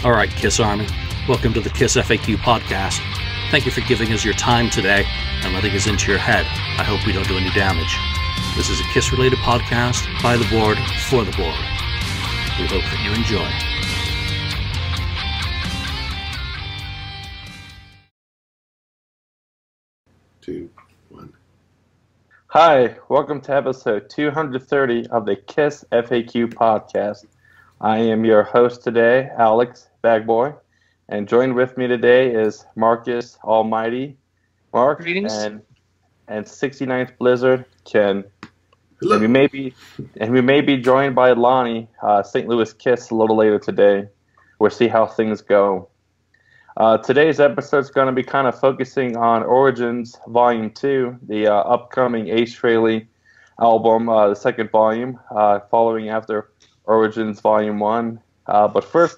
All right, Kiss Army, welcome to the KissFAQ Podcast. Thank you for giving us your time today and letting us into your head. I hope we don't do any damage. This is a Kiss-related podcast by the board, for the board. We hope that you enjoy. Two, one. Hi, welcome to episode 230 of the KissFAQ Podcast. I am your host today, Alex Bagboy, and joined with me today is Marcus Almighty, Mark, Greetings. and 69th Blizzard, Ken. Hello. And we may be joined by Lonnie, St. Louis Kiss, a little later today. We'll see how things go. Today's episode is going to be kind of focusing on Origins Volume 2, the upcoming Ace Frehley album, the second volume, following after Origins Volume 1. But first,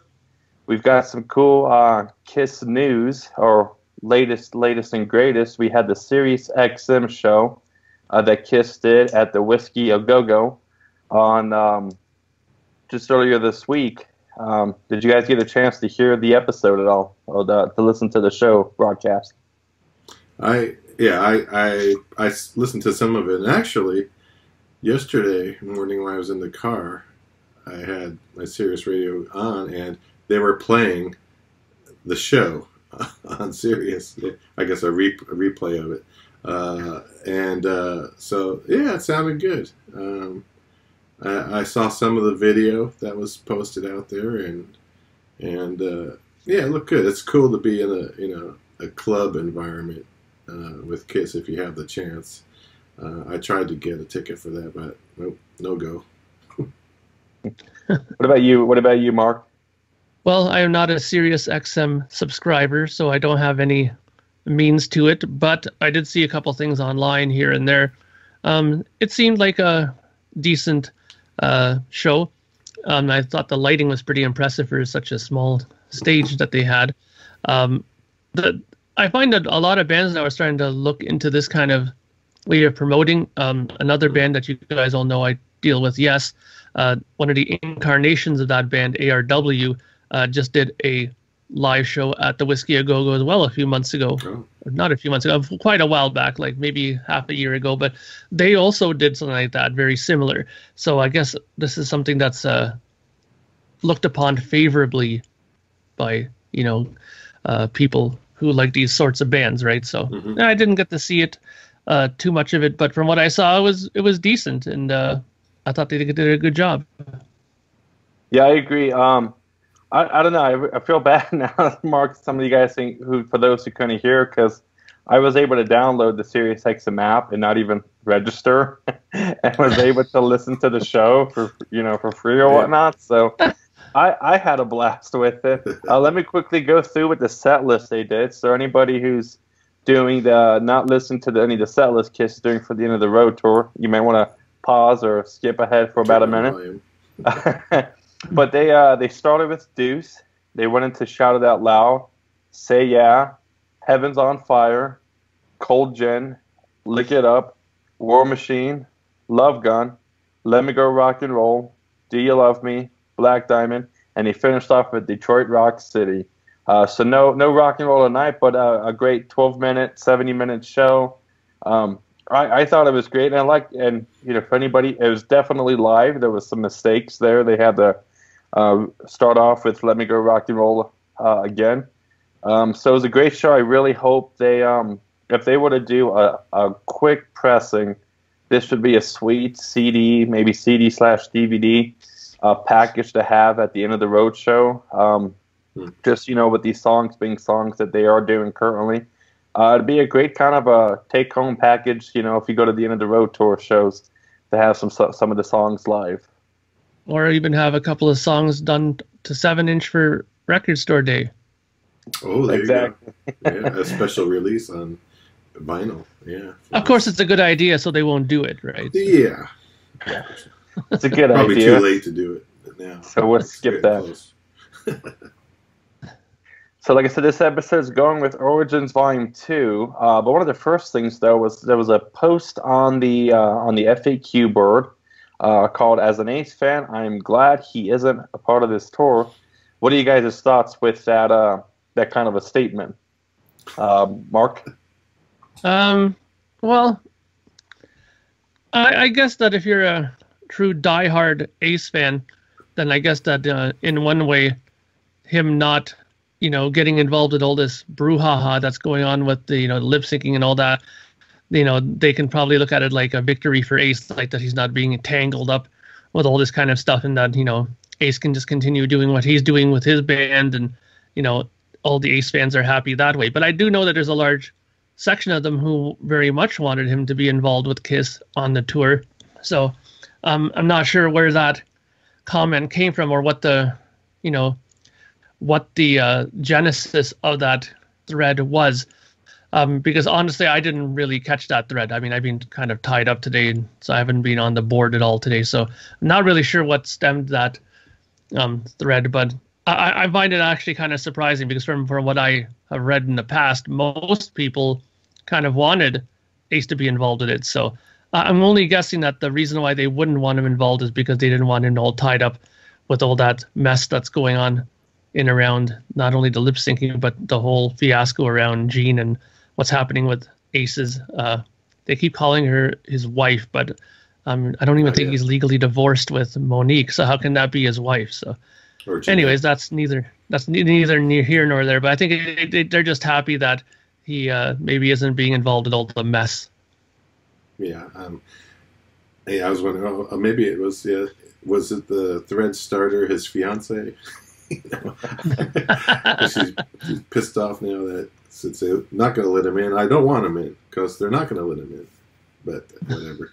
we've got some cool Kiss news, or latest and greatest. We had the Sirius XM show that Kiss did at the Whiskey A Go-Go on just earlier this week. Did you guys get a chance to hear the episode at all, or to listen to the show broadcast? I listened to some of it, and actually, yesterday morning when I was in the car, I had my Sirius radio on, and they were playing the show on Sirius. I guess a replay of it, so yeah, it sounded good. I saw some of the video that was posted out there, and yeah, it looked good. It's cool to be in a club environment with Kiss if you have the chance. I tried to get a ticket for that, but nope, no go. What about you, Mark? Well, I am not a Sirius XM subscriber, so I don't have any means to it, but I did see a couple things online here and there. It seemed like a decent show. I thought the lighting was pretty impressive for such a small stage that they had. I find that a lot of bands now are starting to look into this kind of way of promoting. Another band that you guys all know I deal with, Yes. One of the incarnations of that band, ARW, just did a live show at the Whiskey A Go-Go as well a few months ago. Oh. Not a few months ago, quite a while back, like maybe half a year ago, but they also did something like that, very similar. So I guess this is something that's looked upon favorably by, people who like these sorts of bands, right? So I didn't get to see it, too much of it, but from what I saw, it was decent, and I thought they did a good job. Yeah, I agree. I don't know. I feel bad now, Mark. Some of you guys for those who couldn't hear, because I was able to download the Sirius XM app and not even register, and was able to listen to the show for free or whatnot. So I had a blast with it. Let me quickly go through with the set list they did. So anybody who's doing not listening to any of the set list Kiss is doing for the end of the road tour, you may want to pause or skip ahead for about a minute. But they started with Deuce. They went into Shout It Out Loud, Say Yeah, Heaven's on Fire, Cold Gin, Lick It Up, War Machine, Love Gun, Let Me Go Rock and Roll, Do You Love Me, Black Diamond, and he finished off with Detroit Rock City. So no rock and roll tonight, but a great 12-minute, 70-minute show. I thought it was great, and for anybody, it was definitely live. There was some mistakes there. They had to start off with "Let Me Go Rock and Roll" again. So it was a great show. I really hope they, if they were to do a quick pressing, this would be a sweet CD, maybe CD/DVD package to have at the end of the road show. Just with these songs being songs that they are doing currently. It'd be a great kind of a take-home package, if you go to the end of the road tour shows, to have some of the songs live. Or even have a couple of songs done to 7-inch for Record Store Day. Oh, there Exactly. you go. Yeah, a special release on vinyl. Yeah. Of course, it's a good idea, so they won't do it, right? Yeah. It's a good Probably idea. too late to do it now. So we'll skip that. So like I said, this episode is going with Origins Volume 2. But one of the first things, though, was there was a post on the FAQ board called "As an Ace fan, I am glad he isn't a part of this tour." what are you guys' thoughts with that kind of a statement, Mark? Well, I guess that if you're a true diehard Ace fan, then I guess that in one way, him not, getting involved with all this brouhaha that's going on with the, lip syncing and all that, they can probably look at it like a victory for Ace, like that he's not being tangled up with all this kind of stuff, and that, Ace can just continue doing what he's doing with his band, and, all the Ace fans are happy that way. But I do know that there's a large section of them who very much wanted him to be involved with Kiss on the tour. So I'm not sure where that comment came from, or what the genesis of that thread was. Because honestly, I didn't really catch that thread. I mean, I've been kind of tied up today, so I haven't been on the board at all today. So I'm not really sure what stemmed that thread, but I find it actually kind of surprising, because from what I have read in the past, most people kind of wanted Ace to be involved with it. So I'm only guessing that the reason why they wouldn't want him involved is because they didn't want him all tied up with all that mess that's going on in around not only the lip syncing, but the whole fiasco around Gene and what's happening with Ace's. They keep calling her his wife, but I don't even think he's legally divorced with Monique. So how can that be his wife? So, anyways, that's neither near here nor there. But I think they're just happy that he maybe isn't being involved in all the mess. Yeah. I was wondering. Oh, maybe it was. Yeah. Was it the thread starter, his fiance? She's pissed off now that since they're not going to let him in, I don't want him in because they're not going to let him in. But whatever.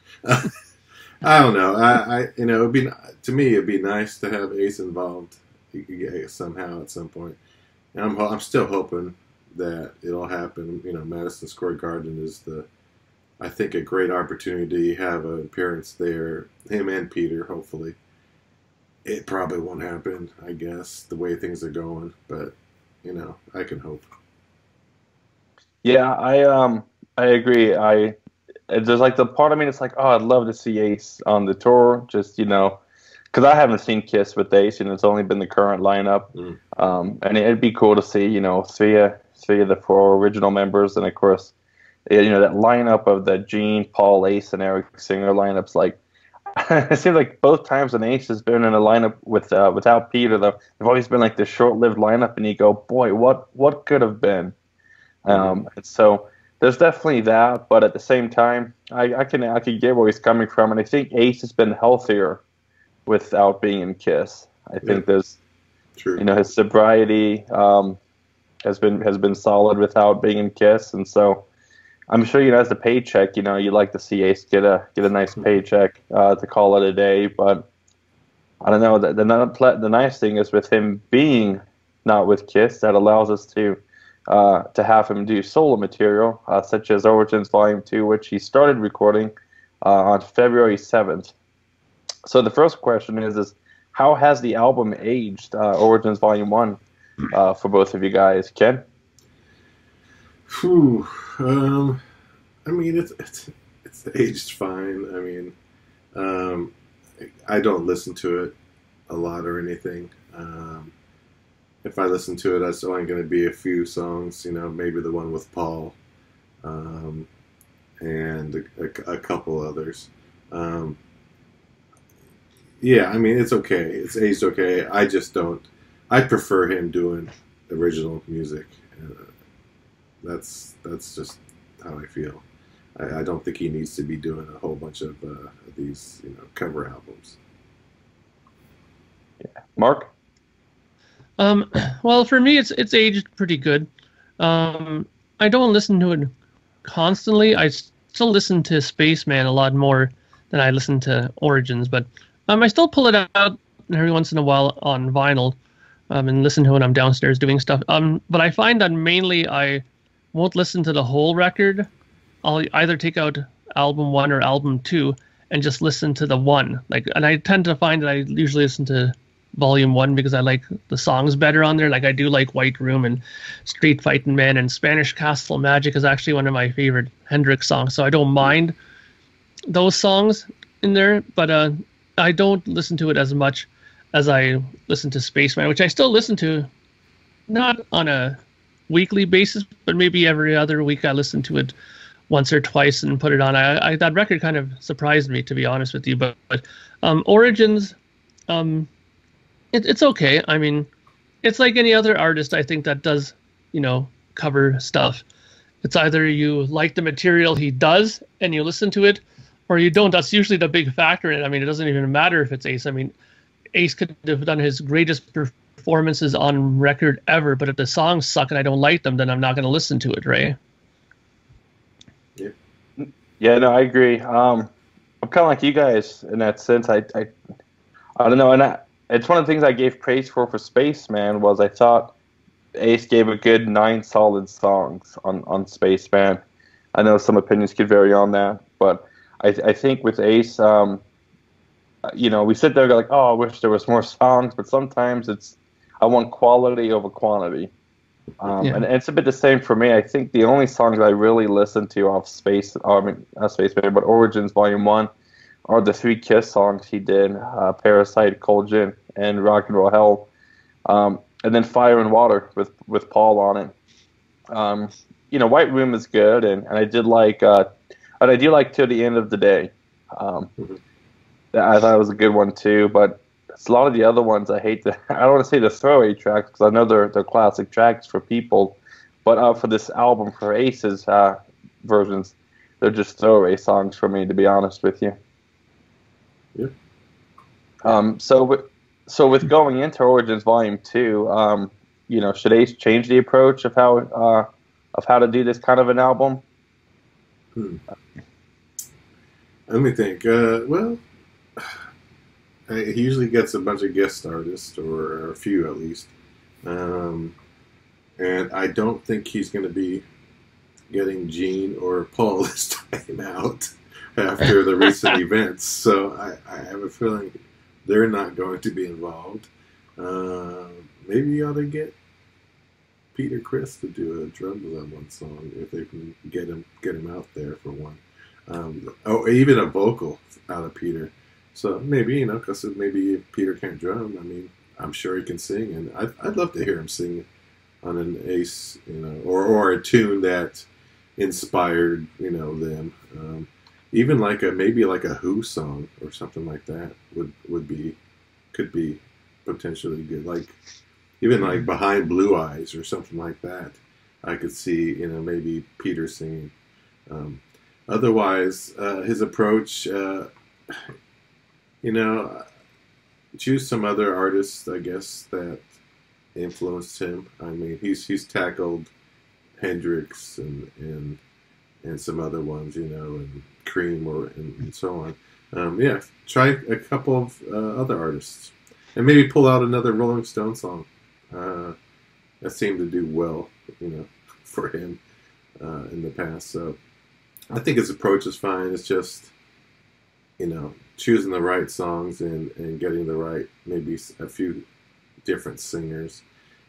I don't know. It'd be, to me, it'd be nice to have Ace involved somehow at some point. And I'm still hoping that it'll happen. Madison Square Garden is I think, a great opportunity to have an appearance there. Him and Peter, hopefully. It probably won't happen, I guess, the way things are going. But, I can hope. Yeah, I agree. There's like the part of me that's like, oh, I'd love to see Ace on the tour. Just, because I haven't seen Kiss with Ace, it's only been the current lineup. And it'd be cool to see, three of the four original members, and of course, that lineup of the Gene, Paul, Ace, and Eric Singer lineups. Like, it seems like both times when Ace has been in a lineup without Peter, though, they've always been like this short-lived lineup, and you go, boy, what could have been? And so there's definitely that, but at the same time, I can get where he's coming from, and I think Ace has been healthier without being in Kiss. I think there's, true. His sobriety has been solid without being in Kiss, and so I'm sure as the paycheck, you like to see Ace get a nice paycheck to call it a day, but I don't know. The nice thing is with him being not with Kiss, that allows us to have him do solo material, such as Origins Volume 2, which he started recording on February 7th. So the first question is how has the album aged, Origins Volume 1, for both of you guys? Ken? Whew. I mean, it's aged fine. I mean, I don't listen to it a lot or anything. If I listen to it, it's only going to be a few songs, maybe the one with Paul, and a couple others. Yeah, I mean, it's okay. It's aged okay. I just don't. I prefer him doing original music. That's just how I feel. I don't think he needs to be doing a whole bunch of these, cover albums. Yeah, Mark. Well, for me, it's aged pretty good. I don't listen to it constantly. I still listen to Spaceman a lot more than I listen to Origins, but I still pull it out every once in a while on vinyl and listen to it when I'm downstairs doing stuff. But I find that mainly I won't listen to the whole record. I'll either take out album 1 or album 2 and just listen to the one. And I tend to find that I usually listen to volume 1 because I like the songs better on there. Like I do like White Room and Street Fighting Man, and Spanish Castle Magic is actually one of my favorite Hendrix songs. So I don't mind those songs in there, but I don't listen to it as much as I listen to Spaceman, which I still listen to, not on a weekly basis, but maybe every other week I listen to it once or twice and put it on. That record kind of surprised me, to be honest with you. But Origins, it's okay. I mean, it's like any other artist, I think, that does, cover stuff. It's either you like the material he does and you listen to it, or you don't. That's usually the big factor in it. I mean, it doesn't even matter if it's Ace. I mean, Ace could have done his greatest performances on record ever, but if the songs suck and I don't like them, then I'm not going to listen to it, right? Yeah, no, I agree. I'm kind of like you guys in that sense. I don't know, and it's one of the things I gave praise for Spaceman was I thought Ace gave a good 9 solid songs on Spaceman. I know some opinions could vary on that, but I think with Ace, we sit there and go like, oh, I wish there was more songs, but sometimes I want quality over quantity. And it's a bit the same for me. I think the only songs I really listen to off not Spaceman, but Origins Volume 1 are the 3 Kiss songs he did, Parasite, Cold Gin, and Rock and Roll Hell. And then Fire and Water with Paul on it. White Room is good, and I did like, and I do like Till the End of the Day. I thought it was a good one too, but a lot of the other ones I hate I don't want to say the throwaway tracks because I know they're classic tracks for people, but for this album, for Ace's versions, they're just throwaway songs for me, to be honest with you. Yeah. So with going into Origins Volume 2, should Ace change the approach of how to do this kind of an album? Let me think. He usually gets a bunch of guest artists, or a few at least. And I don't think he's going to be getting Gene or Paul this time out after the recent events. So I have a feeling they're not going to be involved. Maybe you ought to get Peter Criss to do a drums on one song if they can get him out there for one. Even a vocal out of Peter. So maybe, because maybe if Peter can't drum, I mean, I'm sure he can sing, and I'd love to hear him sing on an Ace, or a tune that inspired, them. Even maybe like a Who song or something like that could be potentially good. Like even like Behind Blue Eyes or something like that. I could see, maybe Peter singing. Otherwise, his approach, choose some other artists, I guess, that influenced him. I mean, he's tackled Hendrix and some other ones, and Cream and so on. Try a couple of other artists, and maybe pull out another Rolling Stone song. That seemed to do well, for him in the past. So I think his approach is fine. It's just, choosing the right songs and getting the right, maybe a few different singers.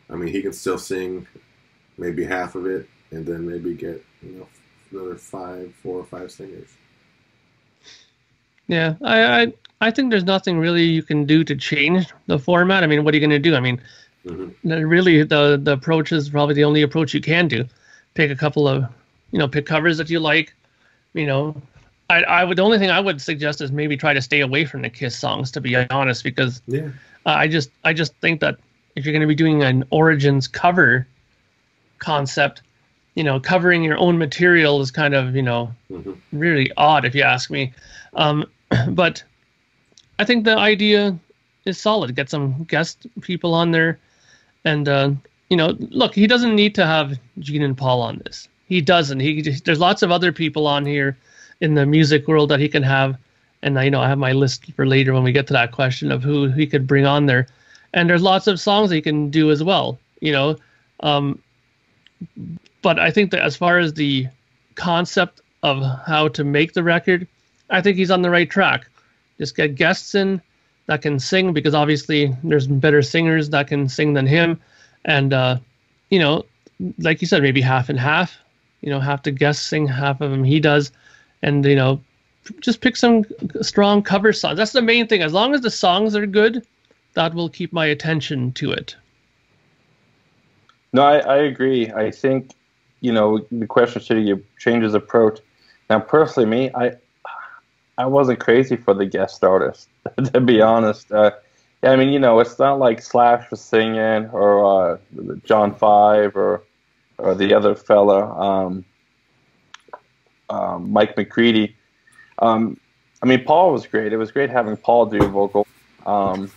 I mean, he can still sing maybe half of it, and then maybe get, another 4 or 5 singers. Yeah, I think there's nothing really you can do to change the format. I mean, what are you going to do? I mean, really, the approach is probably the only approach you can do. Pick a couple of, pick covers that you like. The only thing I would suggest is maybe try to stay away from the Kiss songs, to be honest, because I just think that if you're going to be doing an Origins cover concept, covering your own material is kind of, really odd, if you ask me. But I think the idea is solid. Get some guest people on there. And, look, he doesn't need to have Gene and Paul on this. He doesn't. There's lots of other people on here in the music world that he can have. And, I have my list for later when we get to that question of who he could bring on there. And there's lots of songs he can do as well, But I think that as far as the concept of how to make the record, I think he's on the right track. Just get guests in that can sing, because obviously there's better singers that can sing than him. And, like you said, maybe half and half, half the guests sing, half of them he does. And, just pick some strong cover songs. That's the main thing. As long as the songs are good, that will keep my attention to it. No, I agree. I think, the question should you change his approach. Now, personally, me, I wasn't crazy for the guest artist, to be honest. Yeah, I mean, it's not like Slash was singing or John Five or the other fella, Mike McCready. I mean, Paul was great. It was great having Paul do vocal. But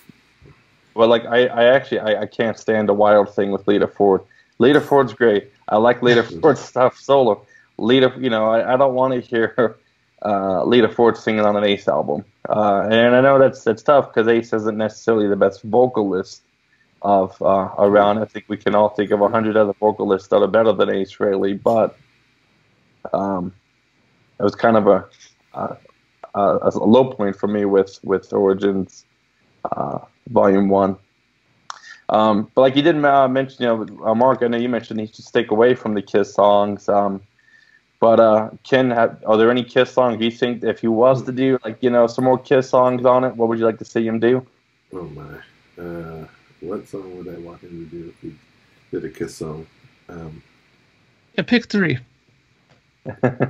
like, I can't stand the Wild thing with Lita Ford. Lita Ford's great. I like Lita Ford's stuff solo. Lita, I don't want to hear Lita Ford singing on an Ace album. And I know that's tough because Ace isn't necessarily the best vocalist of around. I think we can all think of 100 other vocalists that are better than Ace Frehley, but it was kind of a low point for me with Origins Volume 1. But like you did mention, Mark, I know you mentioned he should stick away from the Kiss songs. But Ken, are there any Kiss songs you think if he was to do some more Kiss songs on it, what would you like to see him do? Oh my, what song would I want him to do if he did a Kiss song? Yeah, pick 3.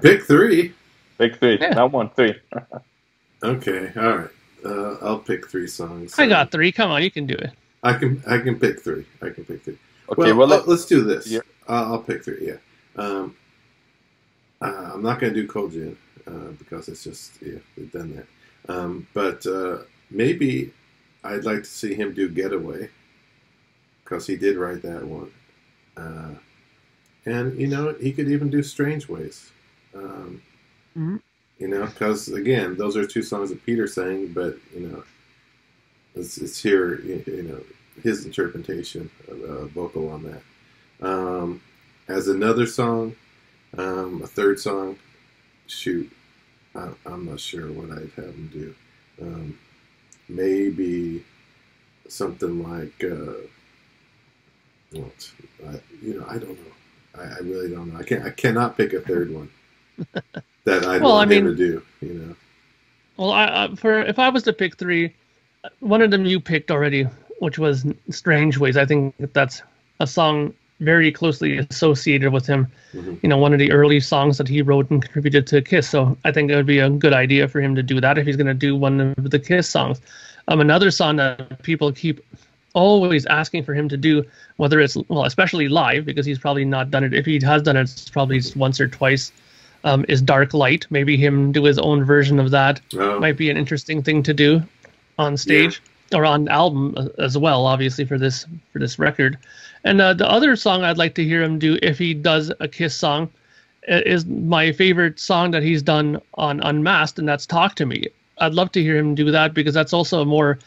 Pick 3. Pick 3, yeah. Not 1, 3. Okay, all right. I'll pick 3 songs. I got 3. Come on, you can do it. I can pick 3. I can pick 3. Okay, well let's do this. Yeah. I'll pick 3. Yeah. I'm not going to do Cold Gin because it's just they've done that. But maybe I'd like to see him do Getaway because he did write that one. And he could even do Strange Ways. Because again, those are 2 songs that Peter sang, but it's here, his interpretation of vocal on that. As another song, a 3rd song, I'm not sure what I'd have him do. Maybe something like, I don't know. I really don't know. I cannot pick a 3rd one that I'd want him to do. Well, if I was to pick 3, one of them you picked already, which was Strange Ways. I think that's a song very closely associated with him. Mm-hmm. One of the early songs that he wrote and contributed to Kiss. So I think it would be a good idea for him to do that if he's going to do one of the Kiss songs. Another song that people keep always asking for him to do, whether it's, especially live, because he's probably not done it. If he has done it, it's probably once or twice, is Dark Light. Maybe him do his own version of that. Might be an interesting thing to do on stage or on album as well, obviously, for this record. And the other song I'd like to hear him do, if he does a Kiss song, is my favorite song that he's done on Unmasked, and that's Talk to Me. I'd love to hear him do that because that's also a more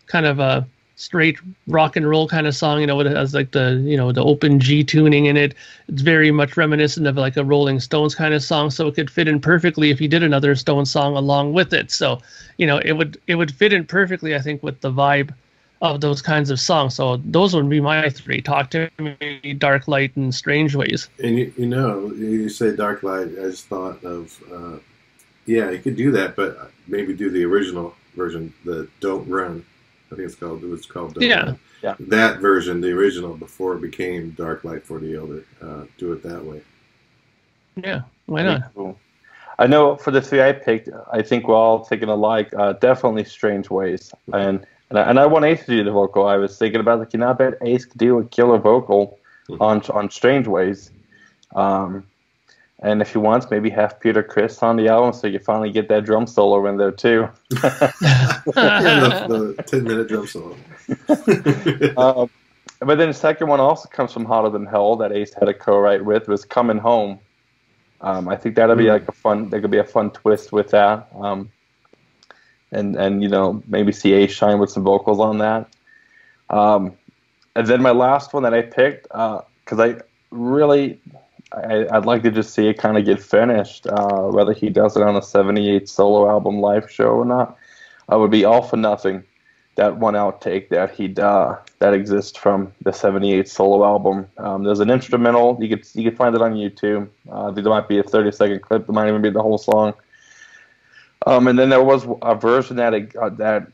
kind of a straight rock and roll kind of song. It has like the open G tuning in it. It's very much reminiscent of like a Rolling Stones kind of song, so it could fit in perfectly if he did another Stones song along with it. So it would fit in perfectly, I think, with the vibe of those kinds of songs. So those would be my 3: Talk to Me, Dark Light, and Strange Ways. And you say Dark Light, I just thought of you could do that, but maybe do the original version, the Don't Run. I think it's called Don't Run. Yeah. That version, the original, before it became Dark Light for the Elder. Do it that way. Yeah, why not? Cool. I know for the 3 I picked, I think we're all thinking alike. Definitely Strange Ways, and I want Ace to do the vocal. I was thinking about I bet Ace could do a killer vocal on Strange Ways. And if he wants, maybe have Peter Criss on the album so you finally get that drum solo in there too. the 10-minute drum solo. But then the second one also comes from Hotter Than Hell that Ace had a co-write with, was Coming Home. I think that'll be there could be a fun twist with that. And maybe see Ace shine with some vocals on that. And then my last one that I picked, because I'd like to just see it kind of get finished, whether he does it on a 78 solo album live show or not. Would be All for Nothing, that one outtake that exists from the 78 solo album. There's an instrumental. You could find it on YouTube. There might be a 30-second clip. There might even be the whole song. And then there was a version that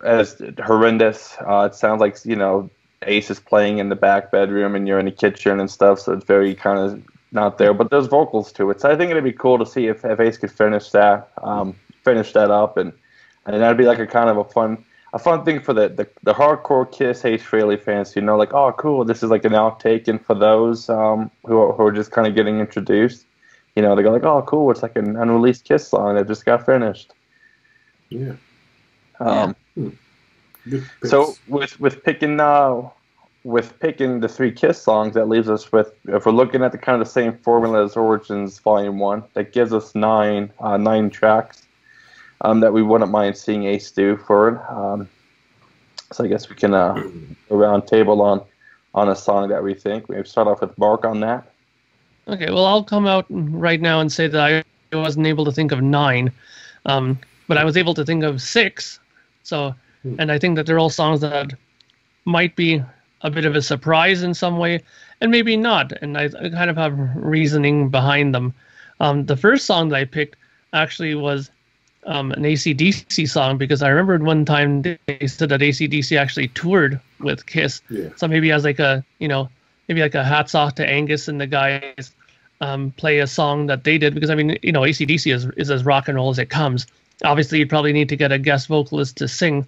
as horrendous. It sounds like, you know, Ace is playing in the back bedroom and you're in the kitchen and stuff, so it's very kind of not there. But there's vocals to it, so I think it'd be cool to see if Ace could finish that up, and that'd be like a kind of a fun thing for the hardcore Kiss Ace Frehley fans, you know, like, oh, cool, this is like an outtake, and for those who are just kind of getting introduced, you know, they go like, oh, cool, it's like an unreleased Kiss song that just got finished. Yeah. So with picking the 3 Kiss songs, that leaves us with, if we're looking at the kind of the same formula as Origins Volume 1, that gives us 9 tracks that we wouldn't mind seeing Ace do for it. So I guess we can go round table on a song that we think. Maybe start off with Mark on that. Okay, well, I'll come out right now and say that I wasn't able to think of 9, but I was able to think of 6. So, and I think that they're all songs that might be a bit of a surprise in some way, and maybe not. And I kind of have reasoning behind them. The first song that I picked actually was an AC/DC song, because I remembered one time they said that AC/DC actually toured with Kiss. Yeah. So maybe as like a, you know, maybe like a hats off to Angus and the guys play a song that they did, because I mean, you know, AC/DC is as rock and roll as it comes. Obviously, you'd probably need to get a guest vocalist to sing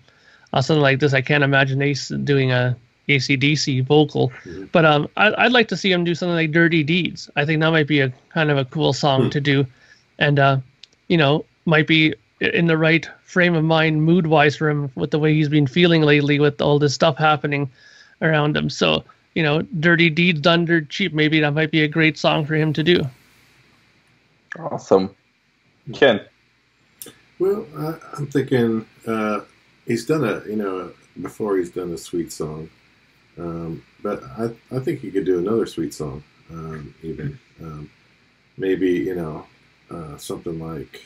something like this. I can't imagine Ace doing a AC/DC vocal, but I'd like to see him do something like Dirty Deeds. I think that might be a kind of a cool song to do, and you know, might be in the right frame of mind mood-wise for him with the way he's been feeling lately with all this stuff happening around him. So, you know, Dirty Deeds done dirt cheap, maybe that might be a great song for him to do. Awesome. Ken? Well, I'm thinking he's done before he's done a sweet song. But I think he could do another sweet song, even. Maybe, you know, something like,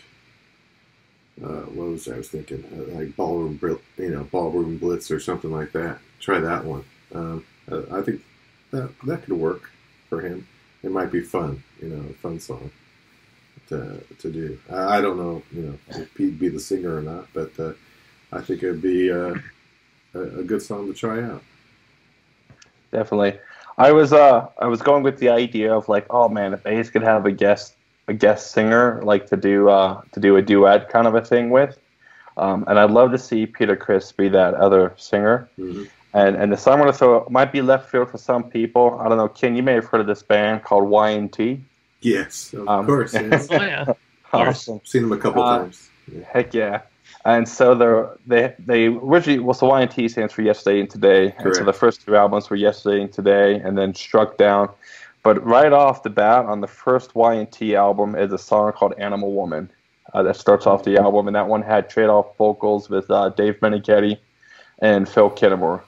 what was I was thinking? Like Ballroom Blitz or something like that. Try that one. I think that could work for him. It might be fun, you know, a fun song to do. I don't know, you know, if he'd be the singer or not, but I think it'd be a good song to try out. Definitely. I was going with the idea of like, oh man, if Ace could have a guest singer, like to do a duet kind of a thing with, and I'd love to see Peter Criss be that other singer. Mm-hmm. And the song I'm going to throw might be left field for some people. I don't know, Ken, you may have heard of this band called Y&T. Yes, of course. Yes. Oh, yeah. Awesome. Seen them a couple times. Yeah. Heck yeah. And so they originally, well, so Y&T stands for Yesterday and Today. Correct. And so the first 2 albums were Yesterday and Today, and then Struck Down. But right off the bat, on the first Y&T album is a song called Animal Woman that starts off the album, and that one had trade-off vocals with Dave Meniketti and Phil Kinnemore.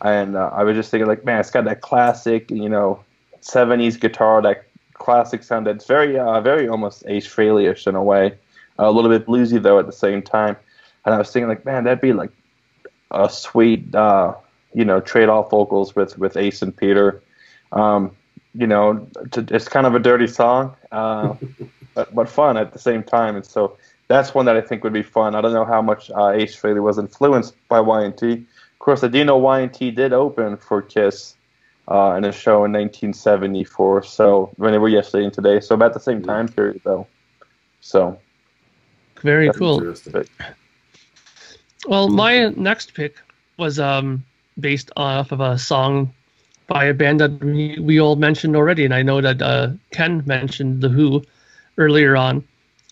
And I was just thinking, like, man, it's got that classic, you know, 70s guitar, that classic sound that's very, very almost Ace Frehley-ish in a way. A little bit bluesy, though, at the same time. And I was thinking, like, man, that'd be, like, a sweet, you know, trade-off vocals with Ace and Peter. You know, it's kind of a dirty song, but fun at the same time. And so that's one that I think would be fun. I don't know how much Ace Frehley was influenced by Y&T. Of course, I do know Y&T did open for Kiss in a show in 1974. So when they were Yesterday and Today. So about the same time period, though. So very cool. Well, my next pick was based off of a song by a band that we all mentioned already, and I know that Ken mentioned The Who earlier on,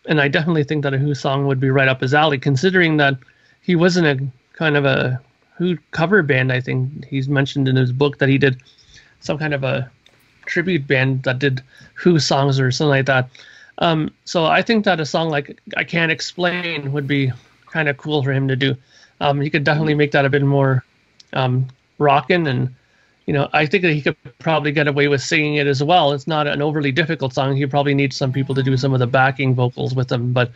and I definitely think that a Who song would be right up his alley, considering that he wasn't a kind of a Who cover band. I think he's mentioned in his book that he did some kind of a tribute band that did Who songs or something like that. So I think that a song like I Can't Explain would be kind of cool for him to do. He could definitely make that a bit more rockin', and you know, I think that he could probably get away with singing it as well. It's not an overly difficult song. He probably needs some people to do some of the backing vocals with him. But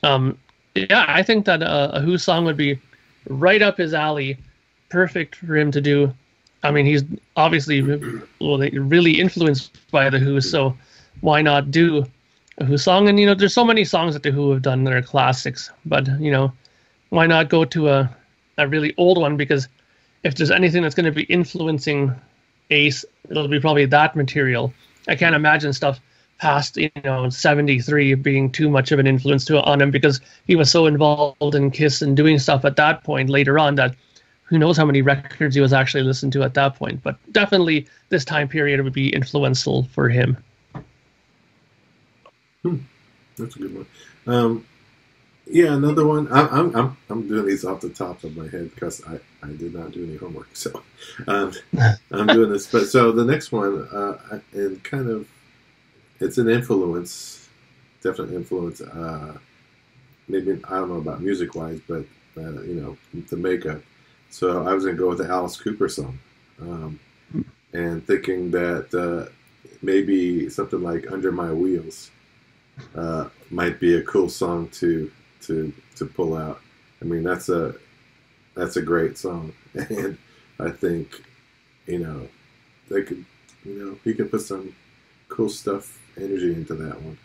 yeah, I think that a Who song would be right up his alley, perfect for him to do. I mean, he's obviously really influenced by the Who, so why not do a Who song? And you know, there's so many songs that the Who have done that are classics, but you know, why not go to a a really old one, because if there's anything that's going to be influencing Ace, it'll be probably that material. I can't imagine stuff past 73 being too much of an influence on him, because he was so involved in Kiss and doing stuff at that point later on that who knows how many records he was actually listening to at that point. But definitely this time period would be influential for him. That's a good one. Yeah, another one. I'm doing these off the top of my head because I did not do any homework, so I'm doing this. But so the next one, and kind of, it's an influence, definite influence. Maybe I don't know about music wise, but the makeup. So I was gonna go with the Alice Cooper song, and thinking that maybe something like "Under My Wheels" might be a cool song to pull out. I mean, that's a great song, and I think they could he could put some cool stuff, energy into that one,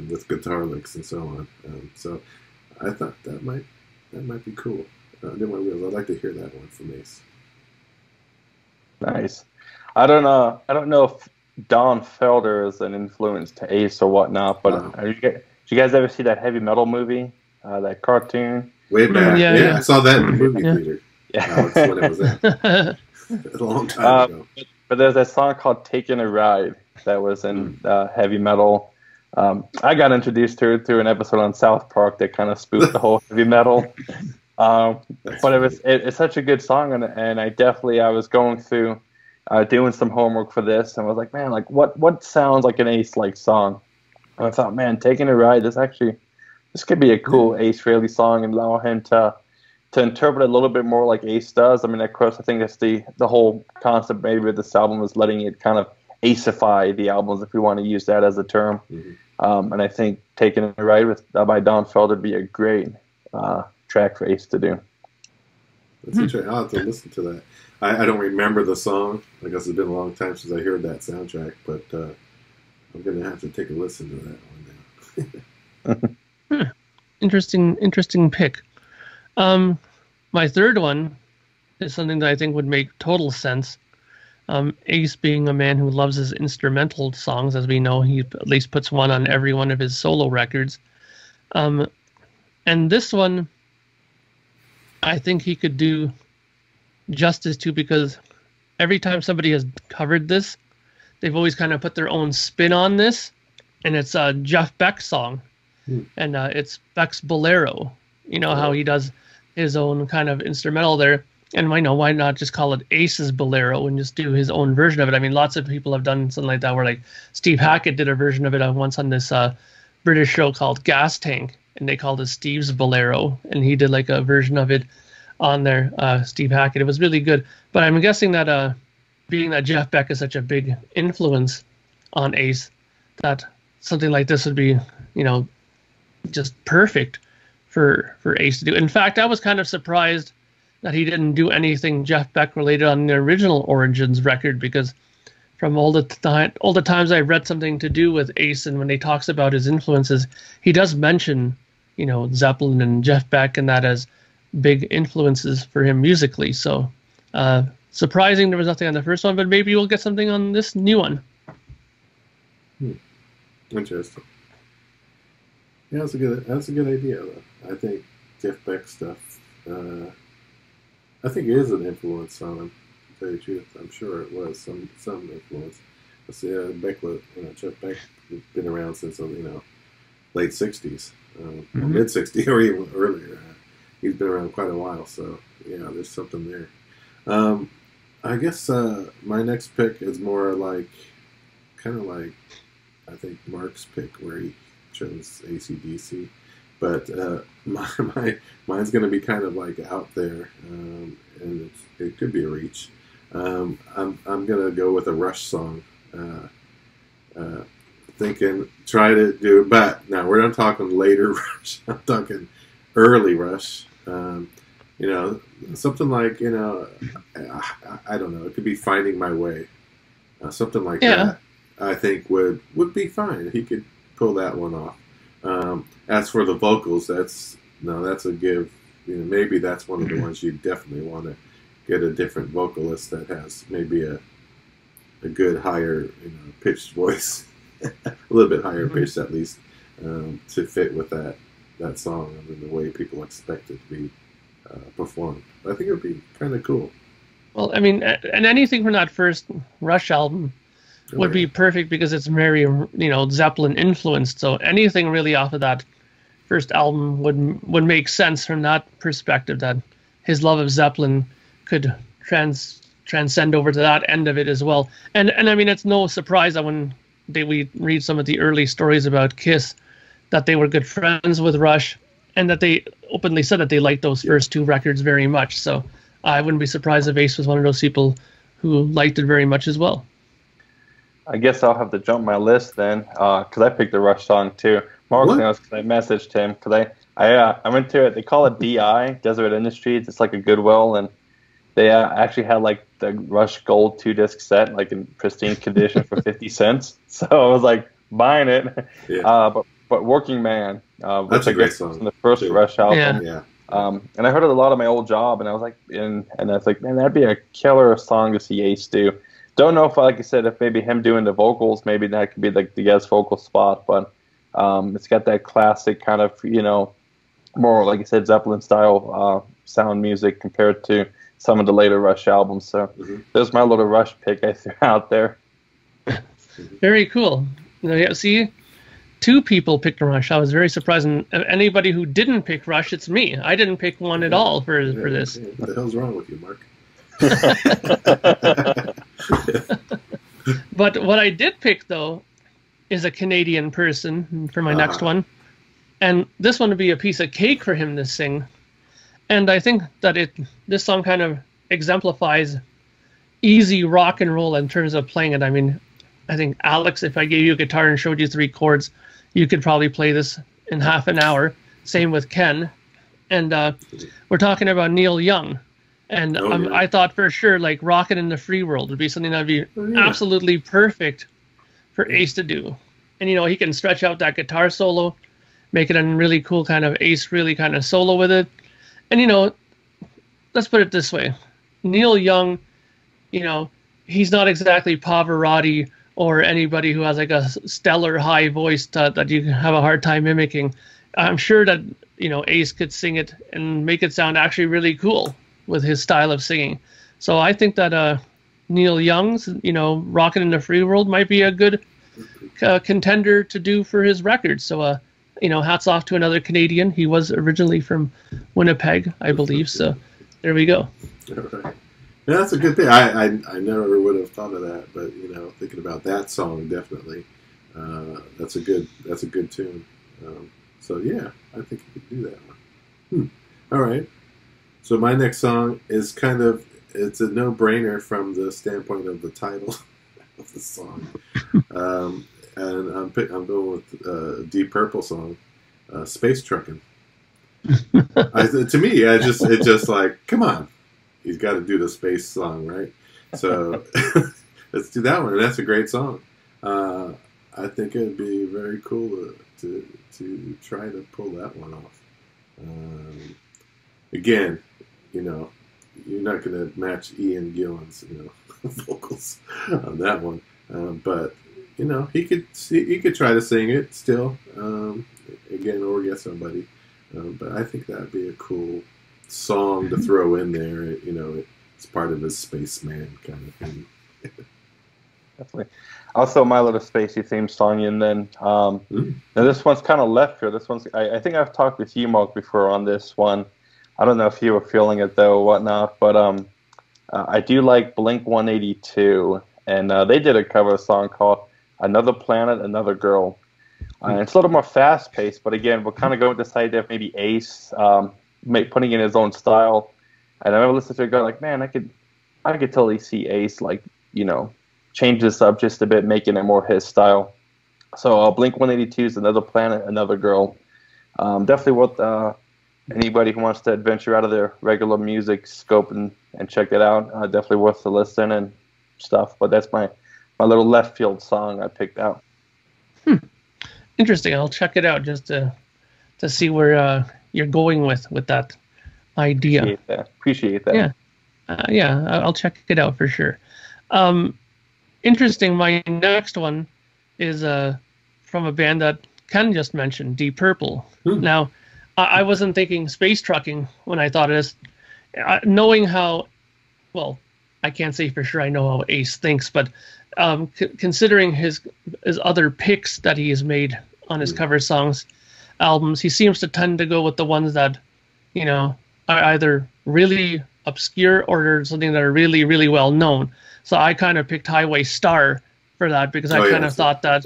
with guitar licks and so on. So I thought that might be cool. Under My Wheels. I'd like to hear that one from Ace. Nice. I don't know if Don Felder is an influence to Ace or whatnot, but did you guys ever see that heavy metal movie, that cartoon? Way back. Yeah. I saw that in the movie theater. Yeah. That's when it was at. A long time ago. But there's that song called "Taking a Ride" that was in heavy metal. I got introduced to it through an episode on South Park that kind of spoofed the whole heavy metal. But it's such a good song, and I was going through doing some homework for this, and was like, man, like what sounds like an Ace like song? And I thought, man, "Taking a Ride," this could be a cool Ace Frehley song, and allow him to interpret it a little bit more like Ace does. I mean, of course, I think that's the whole concept maybe of this album, is letting it kind of Aceify the albums, if we want to use that as a term. Mm-hmm. And I think "Taking a Ride" by Don Felder would be a great track for Ace to do. That's interesting. I'll have to listen to that. I don't remember the song. I guess it's been a long time since I heard that soundtrack, but I'm going to have to take a listen to that one now. Interesting pick. My third one is something that I think would make total sense. Ace, being a man who loves his instrumental songs, as we know, he at least puts one on every one of his solo records. And this one, I think he could do justice to, because every time somebody has covered this, they've always kind of put their own spin on this, and it's a Jeff Beck song, and it's Beck's Bolero. You know how he does his own kind of instrumental there, and why not just call it Ace's Bolero and just do his own version of it? I mean, lots of people have done something like that, where like Steve Hackett did a version of it once on this British show called Gas Tank, and they called it Steve's Bolero, and he did like a version of it on there, Steve Hackett. It was really good. But I'm guessing that being that Jeff Beck is such a big influence on Ace, that something like this would be, just perfect for Ace to do. In fact, I was kind of surprised that he didn't do anything Jeff Beck related on the original Origins record, because from all the times I've read something to do with Ace, and when he talks about his influences, he does mention, Zeppelin and Jeff Beck and that as big influences for him musically. So surprising there was nothing on the first one, but maybe we'll get something on this new one. Interesting. Yeah, that's a good idea though. I think Jeff Beck stuff, I think it is an influence on him, to tell you the truth. I'm sure it was some influence. Let's see, Jeff Beck has been around since late 60s, mid 60s, or even earlier. He's been around quite a while, so yeah, there's something there. I guess my next pick is more kind of like I think Mark's pick, where he chose AC/DC, but mine's going to be kind of like out there, and it could be a reach. I'm going to go with a Rush song. Try to do, but now we're not talking later Rush. I'm talking early Rush. Something like I don't know. It could be Finding My Way, something like that. I think would be fine. He could pull that one off. As for the vocals, that's a give maybe that's one of the ones you definitely want to get a different vocalist that has maybe a good higher pitched voice, a little bit higher pitched at least, to fit with that song and the way people expect it to be performed. I think it would be kind of cool. Well, I mean, and anything from that first Rush album would be perfect because it's very, Zeppelin influenced. So anything really off of that first album would make sense from that perspective, that his love of Zeppelin could transcend over to that end of it as well. And I mean, it's no surprise that when we read some of the early stories about Kiss, that they were good friends with Rush, and that they openly said that they liked those first two records very much. So I wouldn't be surprised if Ace was one of those people who liked it very much as well. I guess I'll have to jump my list then, because I picked the Rush song too. Mark knows because I messaged him, because I went to it. They call it DI, Desert Industries. It's like a Goodwill, and they actually had like the Rush Gold 2-disc set, like in pristine condition for 50 cents. So I was like buying it. Yeah. But Working Man, that's a great song. From the first Rush album. Yeah. And I heard it a lot on my old job, and I was like, and I was like, man, that'd be a killer song to see Ace do. Don't know if, like I said, if maybe him doing the vocals, maybe that could be like the guest vocal spot, but it's got that classic kind of, more, like I said, Zeppelin style sound music compared to some of the later Rush albums. So there's my little Rush pick I threw out there. Very cool. See, 2 people picked Rush. I was very surprised. And anybody who didn't pick Rush, it's me. I didn't pick one at all for this. What the hell's wrong with you, Mark? But what I did pick, though, is a Canadian person for my next one. And this one would be a piece of cake for him to sing. And I think that this song kind of exemplifies easy rock and roll in terms of playing it. I mean, I think, Alex, if I gave you a guitar and showed you 3 chords, you could probably play this in half an hour. Same with Ken. And we're talking about Neil Young. And I thought for sure, like, Rockin' in the Free World would be something that would be absolutely perfect for Ace to do. And, he can stretch out that guitar solo, make it a really cool kind of Ace Frehley kind of solo with it. And, let's put it this way. Neil Young, he's not exactly Pavarotti or anybody who has like a stellar high voice that you have a hard time mimicking. I'm sure that, Ace could sing it and make it sound actually really cool with his style of singing. So I think that Neil Young's, Rockin' in the Free World might be a good contender to do for his record. So, hats off to another Canadian. He was originally from Winnipeg, I believe. So there we go. All right. Yeah, that's a good thing. I never would have thought of that, but thinking about that song, definitely, that's a good tune. So yeah, I think you could do that one. All right. So my next song is it's a no-brainer from the standpoint of the title of the song, and I'm going with Deep Purple song, Space Truckin'. To me, it's just like, come on. He's got to do the space song, right? So let's do that one. And that's a great song. I think it'd be very cool to try to pull that one off. Again, you're not going to match Ian Gillan's vocals on that one, but he could try to sing it still. Again, or get somebody. But I think that'd be a cool song to throw in there. It's part of his spaceman kind of thing. Definitely. Also, my little spacey theme song, and then now this one's kind of left here. This one's I think I've talked with you, Mark, before on this one. I don't know if you were feeling it though or whatnot, but I do like Blink 182, and they did a cover song called "Another Planet, Another Girl." It's a little more fast paced, but again, we'll kind of go with this idea of maybe Ace putting in his own style. And I remember listening to it, going like, man, I could totally see Ace change this up just a bit, making it more his style. So Blink 182 is Another Planet, Another Girl. Definitely worth anybody who wants to adventure out of their regular music scope and check it out. Definitely worth the listen and stuff. But that's my little left field song I picked out. Interesting. I'll check it out just to see where you're going with that idea. Appreciate that. Yeah, I'll check it out for sure. Interesting. My next one is from a band that Ken just mentioned, Deep Purple. Now, I wasn't thinking space trucking when I thought of this. Knowing how, well, I can't say for sure I know how Ace thinks, but considering his other picks that he has made on his cover songs, albums, he seems to tend to go with the ones that, are either really obscure or something that are really, really well known. So I kind of picked Highway Star for that because I kind of thought that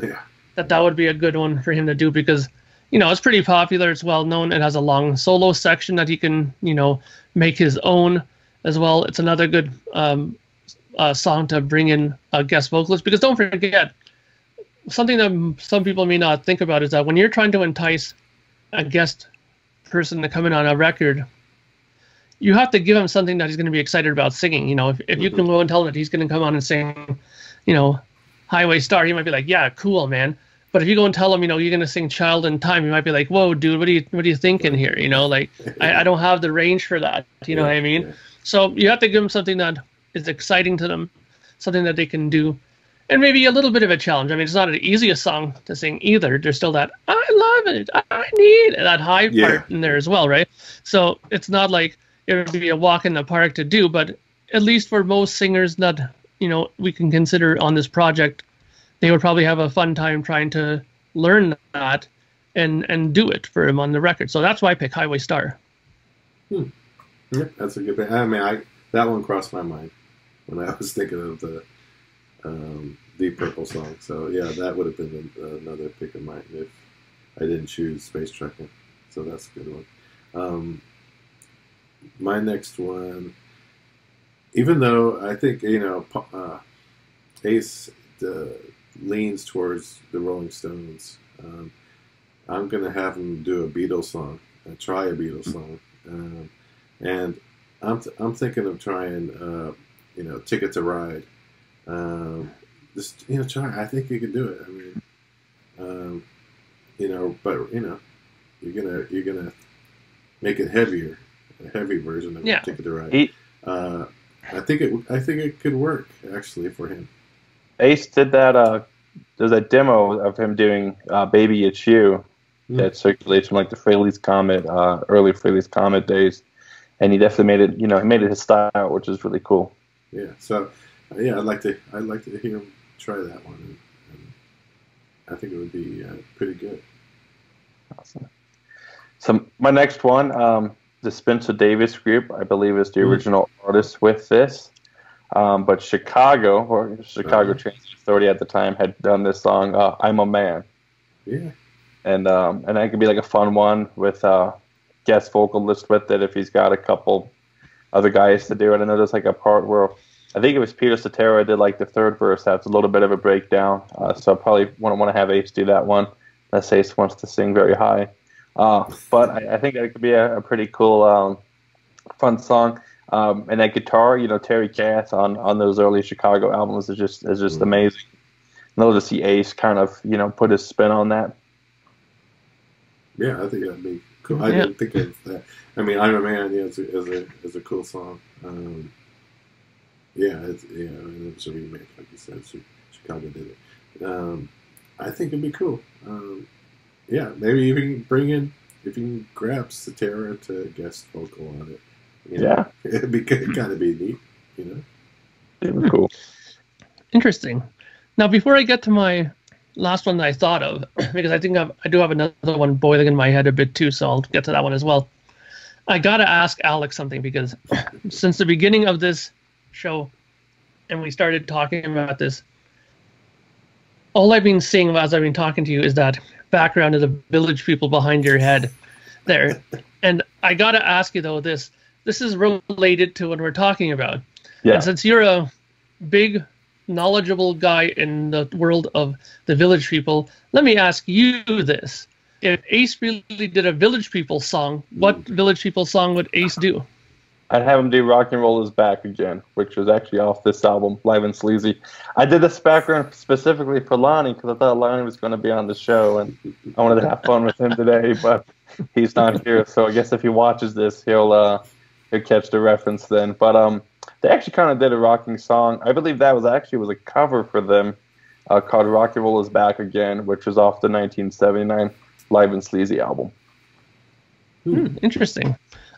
would be a good one for him to do because, it's pretty popular. It's well known. It has a long solo section that he can, make his own as well. It's another good song to bring in a guest vocalist because don't forget, something that some people may not think about is that when you're trying to entice a guest person to come in on a record, you have to give him something that he's going to be excited about singing. If you can go and tell him that he's going to come on and sing, Highway Star, he might be like, yeah, cool, man. But if you go and tell him, you're going to sing Child in Time, he might be like, whoa, dude, what are you thinking here? I don't have the range for that. You know what I mean? Yeah. So you have to give them something that is exciting to them, something that they can do, and maybe a little bit of a challenge. I mean, it's not the easiest song to sing either. There's still that, I love it, I need it, that high part in there as well, right? So it's not like it would be a walk in the park to do, but at least for most singers that, we can consider on this project, they would probably have a fun time trying to learn that and do it for him on the record. So that's why I pick Highway Star. Yeah, that's a good thing. I mean, that one crossed my mind when I was thinking of the Deep Purple song. So yeah, that would have been another pick of mine if I didn't choose Space Trucking. So that's a good one. My next one, even though I think Ace leans towards the Rolling Stones, I'm gonna have him do a Beatles song, try a Beatles song, and I'm thinking of trying Ticket to Ride. Just try. I think you can do it. I mean, but you're gonna make it heavier, a heavy version of Ticket to Ride. I think it could work actually for him. Ace did that. There's a demo of him doing "Baby It's You" that circulates from like the Frehley's Comet, early Frehley's Comet days, and he definitely made it. He made it his style, which is really cool. Yeah. So, I'd like to hear him try that one, and I think it would be pretty good. Awesome. So my next one, the Spencer Davis Group, I believe, is the original artist with this. But Chicago Transit Authority at the time had done this song, "I'm a Man." Yeah. And that could be like a fun one with guest vocalist with it if he's got a couple other guys to do it. I know there's like a part where I think it was Peter Cetera did like the third verse. That's a little bit of a breakdown. So I probably want to have Ace do that one. Unless Ace wants to sing very high. But I think that could be a pretty cool, fun song. And that guitar, Terry Kath on those early Chicago albums is just amazing. And they'll just see Ace kind of, put his spin on that. Yeah, I think that'd be cool. I didn't think of that. I mean, I'm a Man, is a cool song. It was a remake, like you said. Chicago did it. I think it'd be cool. Maybe even if you can grab Cetera to guest vocal on it. It'd kind of be neat, It'd be cool. Interesting. Now, before I get to my last one that I thought of, because I think I do have another one boiling in my head a bit too, so I'll get to that one as well. I gotta ask Alex something because since the beginning of this show, and we started talking about this, all I've been seeing as I've been talking to you is that background of the Village People behind your head there. And I gotta ask you though, this is related to what we're talking about. Yeah. And since you're a big, knowledgeable guy in the world of the Village People, let me ask you this. If Ace Frehley did a Village People song, what Village People song would Ace do? I'd have him do Rock and Roll Is Back Again, which was actually off this album, Live and Sleazy. I did this background specifically for Lonnie because I thought Lonnie was going to be on the show, and I wanted to have fun with him today, but he's not here. So I guess if he watches this, he'll You'll catch the reference then. But they actually kind of did a rocking song. I believe that was a cover for them called Rock and Roll Is Back Again, which was off the 1979 Live and Sleazy album. Interesting.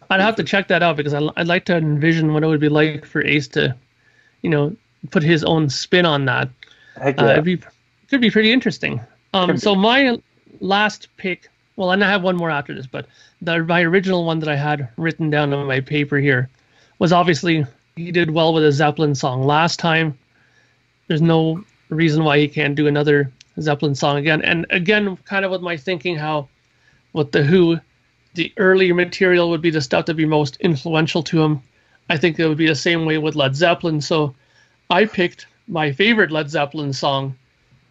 I'd have to check that out because I'd like to envision what it would be like for Ace to, put his own spin on that. Heck yeah. Could be pretty interesting. So my last pick, well, and I have one more after this, but my original one that I had written down on my paper here was obviously he did well with a Zeppelin song last time. There's no reason why he can't do another Zeppelin song again. And again, kind of with my thinking how with the Who, the earlier material would be the stuff that would be most influential to him. I think it would be the same way with Led Zeppelin. So I picked my favorite Led Zeppelin song.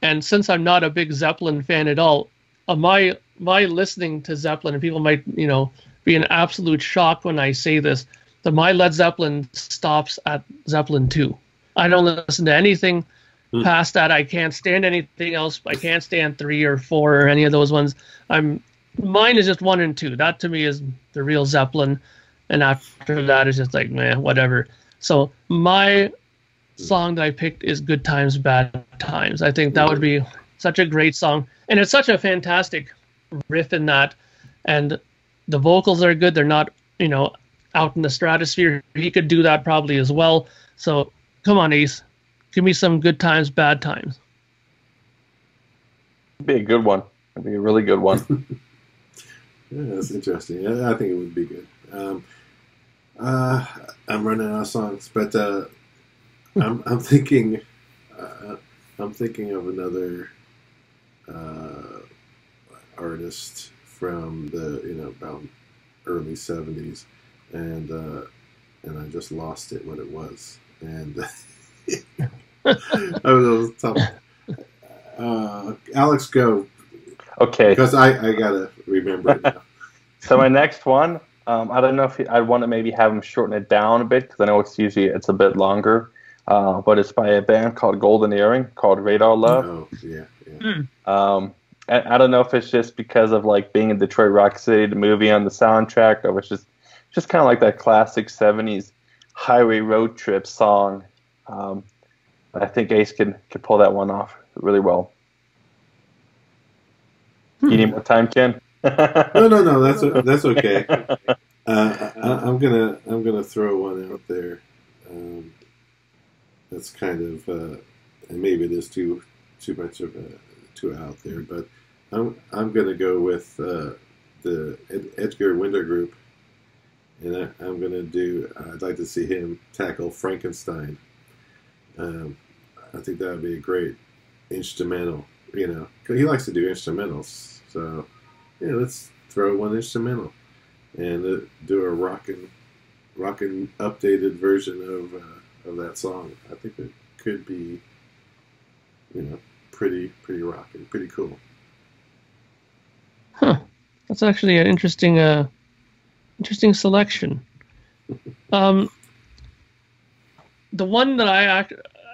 And since I'm not a big Zeppelin fan at all, my listening to Zeppelin, and people might, be in absolute shock when I say this, that my Led Zeppelin stops at Zeppelin 2. I don't listen to anything past that. I can't stand anything else. I can't stand 3 or 4 or any of those ones. Mine is just 1 and 2. That to me is the real Zeppelin. And after that is just like, man, whatever. So my song that I picked is Good Times, Bad Times. I think that would be such a great song. And it's such a fantastic riff in that. And the vocals are good. They're not, out in the stratosphere. He could do that probably as well. So come on, Ace. Give me some Good Times, Bad Times. It'd be a good one. It'd be a really good one. Yeah, that's interesting. I think it would be good. I'm running out of songs, but I'm thinking of another artist from the about early '70s, and I just lost it what it was, and I was tough. Alex, go. Okay. Because I gotta remember it now. So my next one, I don't know if I'd want to maybe have him shorten it down a bit because I know it's a bit longer, but it's by a band called Golden Earring called Radar Love. Oh yeah. I don't know if it's just because of like being in Detroit Rock City, the movie on the soundtrack, or it's just kind of like that classic '70s highway road trip song. I think Ace could pull that one off really well. You need more time, Ken? No. That's okay. I'm gonna throw one out there. That's kind of, and maybe it is too much of too out there, but I'm gonna go with the Edgar Winter Group, and I'm gonna do. I'd like to see him tackle Frankenstein. I think that would be a great instrumental. 'Cause he likes to do instrumentals. So, yeah, let's throw one instrumental and do a rockin' updated version of that song. I think it could be, pretty rockin', pretty cool. Huh. That's actually an interesting selection. The one that I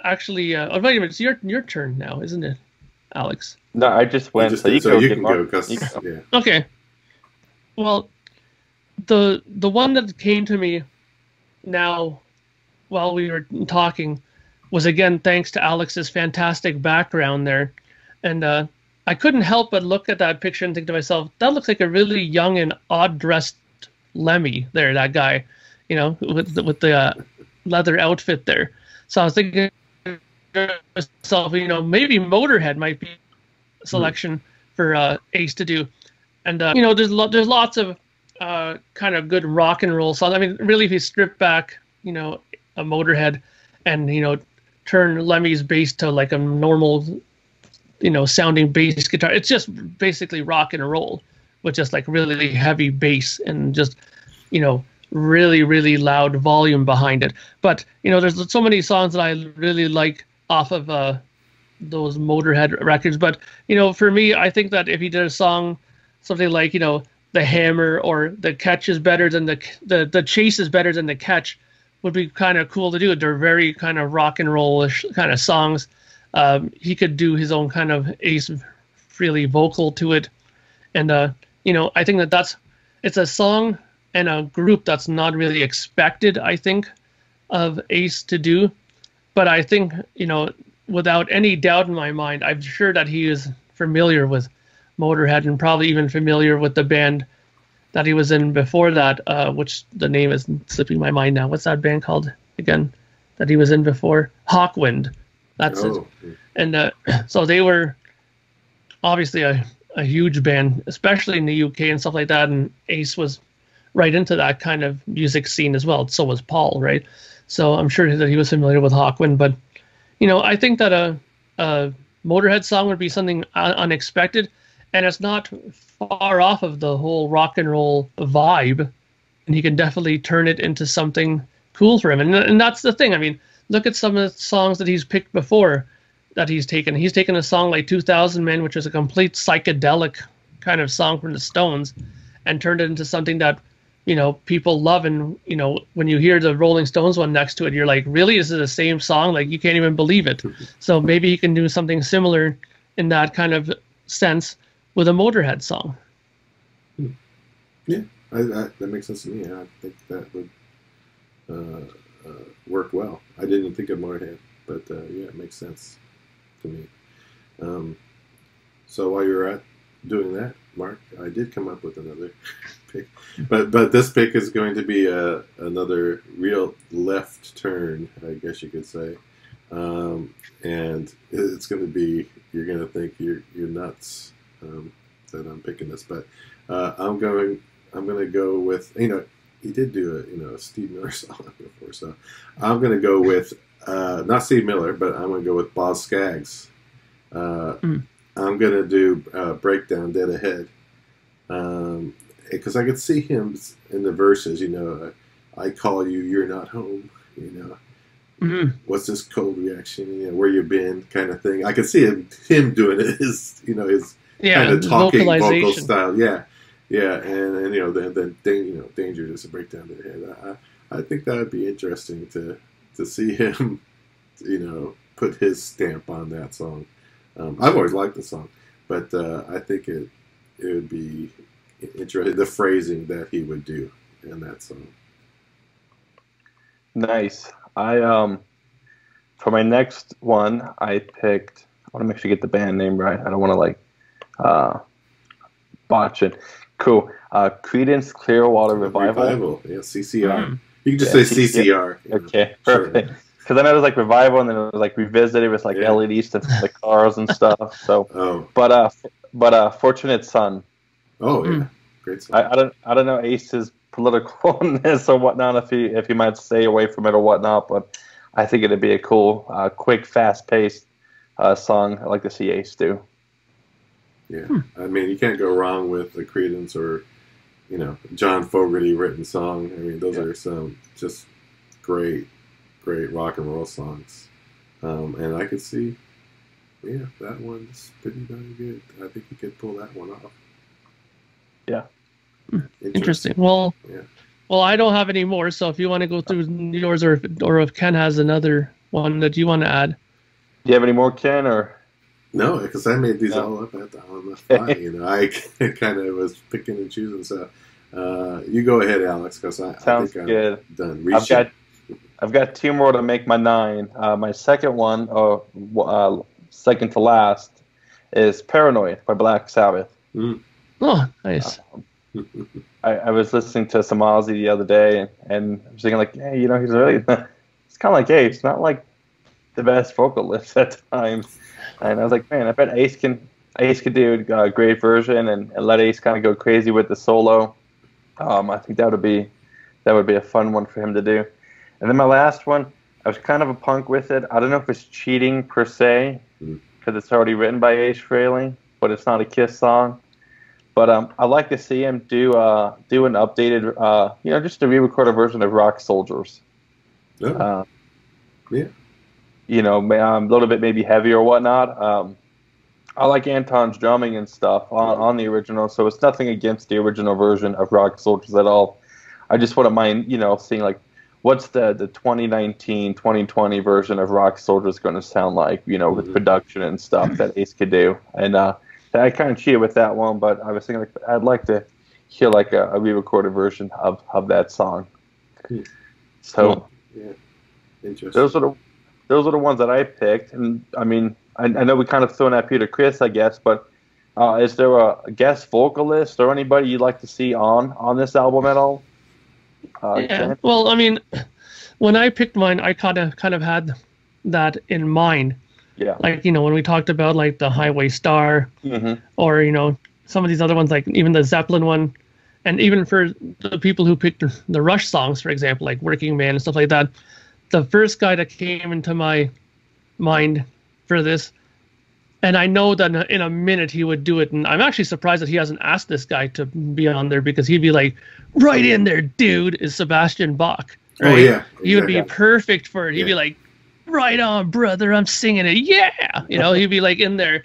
actually, wait a minute, it's your turn now, isn't it, Alex? No, I just went. You can go. Yeah. Okay. Well, the one that came to me now while we were talking was, again, thanks to Alex's fantastic background there. And I couldn't help but look at that picture and think to myself, that looks like a really young and odd-dressed Lemmy there, that guy, with the leather outfit there. So I was thinking to myself, maybe Motorhead might be a selection for Ace to do. And, there's lots of kind of good rock and roll songs. I mean, really, if you strip back, a Motorhead and, turn Lemmy's bass to like a normal, sounding bass guitar, it's just basically rock and roll with just like really heavy bass and just, really, really loud volume behind it. But, there's so many songs that I really like off of those Motorhead records. But, for me, I think that if he did a song, something like, The Hammer or The Catch is better than the Chase is better than The Catch would be kind of cool to do. They're very kind of rock and roll-ish kind of songs. He could do his own kind of Ace Frehley vocal to it. And, I think it's a song and a group that's not really expected, I think, of Ace to do. But I think, without any doubt in my mind, I'm sure that he is familiar with Motorhead and probably even familiar with the band that he was in before that, which the name is slipping my mind now. What's that band called again that he was in before? Hawkwind. That's it. And so they were obviously a huge band, especially in the UK and stuff like that. And Ace was right into that kind of music scene as well. So was Paul, right? So I'm sure that he was familiar with Hawkwind. But, I think that a Motorhead song would be something unexpected. And it's not far off of the whole rock and roll vibe. And he can definitely turn it into something cool for him. And that's the thing. I mean, look at some of the songs that he's picked before that he's taken. He's taken a song like 2000 Men, which is a complete psychedelic kind of song from the Stones, and turned it into something that, people love. And, when you hear the Rolling Stones one next to it, you're like, really? Is it the same song? Like, you can't even believe it. So maybe he can do something similar in that kind of sense with a Motorhead song. Yeah, that makes sense to me. I think that would work well. I didn't think of Motorhead, but yeah, it makes sense to me. So while you're at doing that, Mark, I did come up with another pick, but this pick is going to be another real left turn, I guess you could say, and it's going to be, you're going to think you're nuts that I'm picking this, but I'm going to go with, he did do a Steve Miller song before, so I'm going to go with not Steve Miller, but I'm going to go with Boz Scaggs. I'm going to do Breakdown Dead Ahead, because I could see him in the verses, I call you, you're not home, what's this cold reaction, where you been, kind of thing. I could see him doing it, his kind of talking vocal style, yeah, and then Danger is a Breakdown Dead Ahead. I think that would be interesting to see him, put his stamp on that song. I've always liked the song, but I think it would be interesting, the phrasing that he would do in that song. Nice. For my next one, I picked, I want to make sure you get the band name right. I don't want to botch it. Cool. Creedence Clearwater Revival. Yeah, CCR. You can just say CCR. Okay, perfect. Because then it was like Revival, and then it was like Revisited. It was like LED stuff, the cars and stuff. So, but Fortunate Son. Oh yeah, great song. I don't know Ace's politicalness or whatnot, if he might stay away from it or whatnot, but I think it'd be a cool, quick, fast-paced song. I like to see Ace do. Yeah, I mean, you can't go wrong with the Creedence or, John Fogerty written song. I mean, those are some just great rock and roll songs. And I could see, that one's pretty darn good. I think you could pull that one off. Yeah. Interesting. Well, I don't have any more, so if you want to go through yours, or if Ken has another one that you want to add. Do you have any more, Ken, or? No, because I made these all up on the fly. I kind of was picking and choosing. So you go ahead, Alex, because I think I'm done. I've got two more to make my 9. My second one, second to last, is Paranoid by Black Sabbath. Oh, nice. I was listening to some Ozzy the other day, and I was thinking, like, hey, he's really, it's kind of like Ace, not like the best vocalist at times. And I was like, man, I bet Ace could do a great version and let Ace kind of go crazy with the solo. I think that would be a fun one for him to do. And then my last one, I was kind of a punk with it. I don't know if it's cheating per se, because it's already written by Ace Frehley, but it's not a Kiss song. But I'd like to see him do an updated, just a re-recorded version of Rock Soldiers. Yeah. A little bit maybe heavy or whatnot. I like Anton's drumming and stuff on the original, so it's nothing against the original version of Rock Soldiers at all. I just wouldn't mind, seeing like what's the 2019, 2020 version of Rock Soldiers going to sound like, with production and stuff that Ace could do. And I kind of cheated with that one, but I was thinking, like, I'd like to hear like a re-recorded version of that song. So Yeah, interesting. Those are the ones that I picked, and I mean, I know we kind of thrown at Peter Criss, I guess, but is there a guest vocalist or anybody you'd like to see on this album at all? Yeah. Ken? Well, I mean, when I picked mine, I kind of had that in mind. Yeah. Like, when we talked about like the Highway Star, or some of these other ones, like even the Zeppelin one, and even for the people who picked the Rush songs, for example, like Working Man and stuff like that, the first guy that came into my mind for this, and I know that in a minute he would do it, and I'm actually surprised that he hasn't asked this guy to be on there, because he'd be like, right in there, dude, is Sebastian Bach. Right? Oh, yeah. Exactly. He would be perfect for it. He'd be like, right on, brother, I'm singing it, yeah! He'd be like in there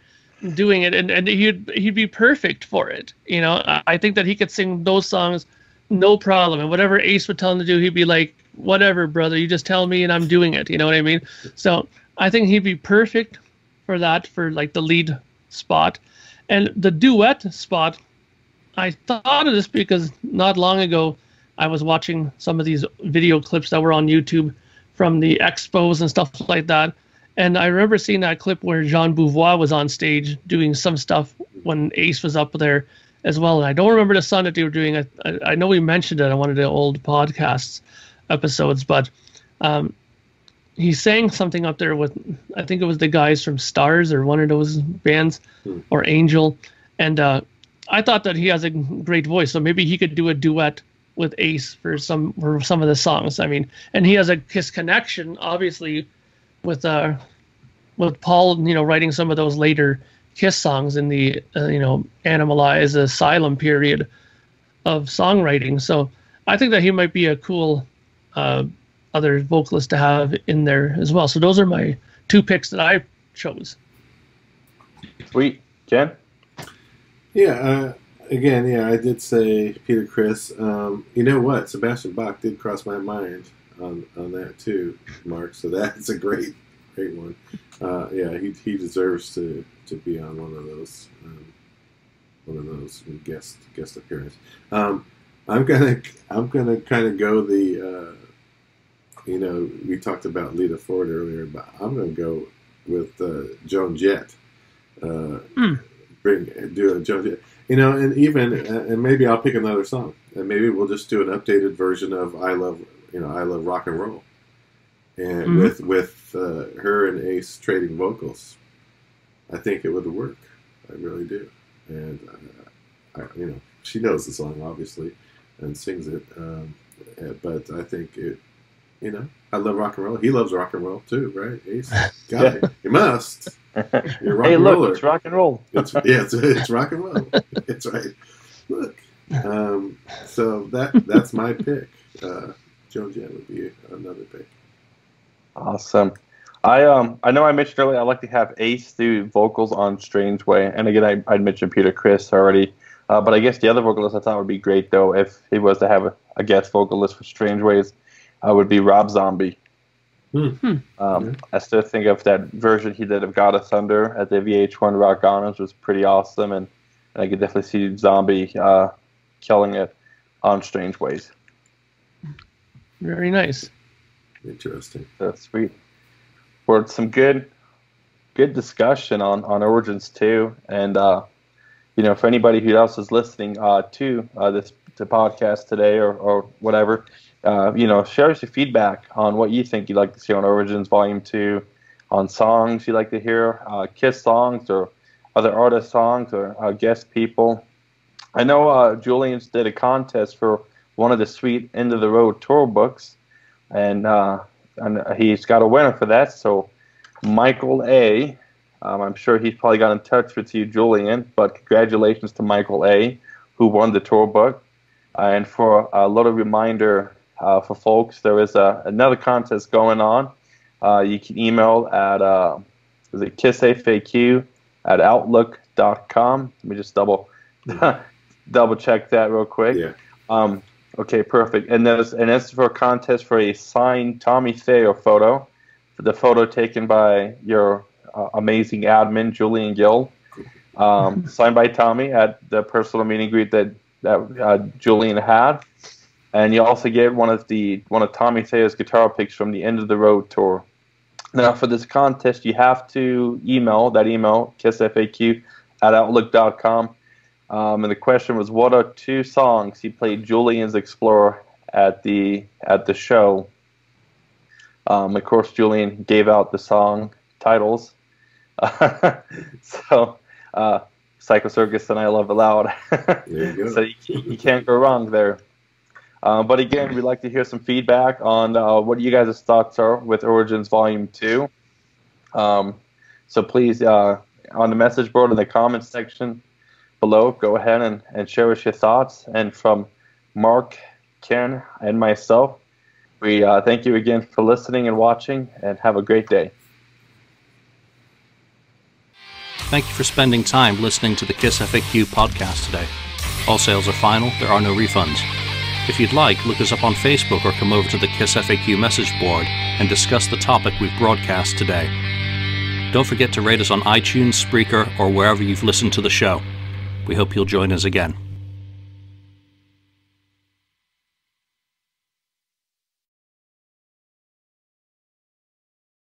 doing it, and he'd be perfect for it. I think that he could sing those songs no problem, and whatever Ace would tell him to do, he'd be like, whatever, brother, you just tell me and I'm doing it. You know what I mean? So I think he'd be perfect for that, for like the lead spot. And the duet spot, I thought of this because not long ago I was watching some of these video clips that were on YouTube from the expos and stuff like that. And I remember seeing that clip where Jean Beauvoir was on stage doing some stuff when Ace was up there as well. And I don't remember the song that they were doing. I know we mentioned it on one of the old podcasts episodes, but he sang something up there with, I think it was the guys from Stars or one of those bands, or Angel, and I thought that he has a great voice, so maybe he could do a duet with Ace for some of the songs. I mean, and he has a Kiss connection, obviously, with Paul, writing some of those later Kiss songs in the Animalize, Asylum period of songwriting. So I think that he might be a cool other vocalist to have in there as well. So those are my two picks that I chose. Sweet. Ken? Yeah, again, I did say Peter Criss. You know what? Sebastian Bach did cross my mind on that too, Mark. So that's a great one. He deserves to be on one of those guest appearances. I'm gonna kind of go the we talked about Lita Ford earlier, but I'm gonna go with Joan Jett. Do a Joan Jett, and maybe I'll pick another song, and maybe we'll just do an updated version of I Love Rock and Roll, and with her and Ace trading vocals. I think it would work. I really do, and she knows the song obviously and sings it, but I think it. I love rock and roll. He loves rock and roll too, right? Ace, got it. You must. You're a rock and roller. It's rock and roll. It's rock and roll. It's right. Look. So that's my pick. Joan Jett would be another pick. Awesome. I know I mentioned earlier I like to have Ace do vocals on Strange Way, and again I'd mentioned Peter Criss already, but I guess the other vocalist I thought would be great though if he was to have a guest vocalist for Strange Ways. Would be Rob Zombie. I still think of that version he did of God of Thunder at the VH1 Rock Honors was pretty awesome, and I could definitely see Zombie killing it on Strange Ways. Very nice. Interesting. That's sweet. For some good discussion on Origins too, and for anybody who else is listening to this podcast today or whatever. Share us your feedback on what you think you'd like to see on Origins Volume 2, on songs you'd like to hear, Kiss songs or other artist songs or guest people. I know Julian's did a contest for one of the sweet End of the Road tour books, and he's got a winner for that. So Michael A., I'm sure he's probably got in touch with you, Julian, but congratulations to Michael A., who won the tour book. And for a little reminder, for folks, there is another contest going on. You can email at KissFAQ@outlook.com. Let me just double check that real quick. Yeah. Okay, perfect. And that's for a contest for a signed Tommy Thayer photo, for the photo taken by your amazing admin Julian Gill, signed by Tommy at the personal meet and greet that that Julian had, and you also get one of Tommy Theo's guitar picks from the End of the Road tour. Now, for this contest, you have to email KissFAQ@outlook.com. And the question was, what are 2 songs he played Julian's Explorer at the show? Of course, Julian gave out the song titles. So, Psycho Circus and I Love It Loud. There you go. So you can't go wrong there. But again, we'd like to hear some feedback on what you guys' thoughts are with Origins Volume 2. So please, on the message board in the comments section below, go ahead and share us your thoughts. And from Mark, Ken, and myself, we thank you again for listening and watching, and have a great day. Thank you for spending time listening to the KissFAQ podcast today. All sales are final. There are no refunds. If you'd like, look us up on Facebook or come over to the KissFAQ message board and discuss the topic we've broadcast today. Don't forget to rate us on iTunes, Spreaker, or wherever you've listened to the show. We hope you'll join us again.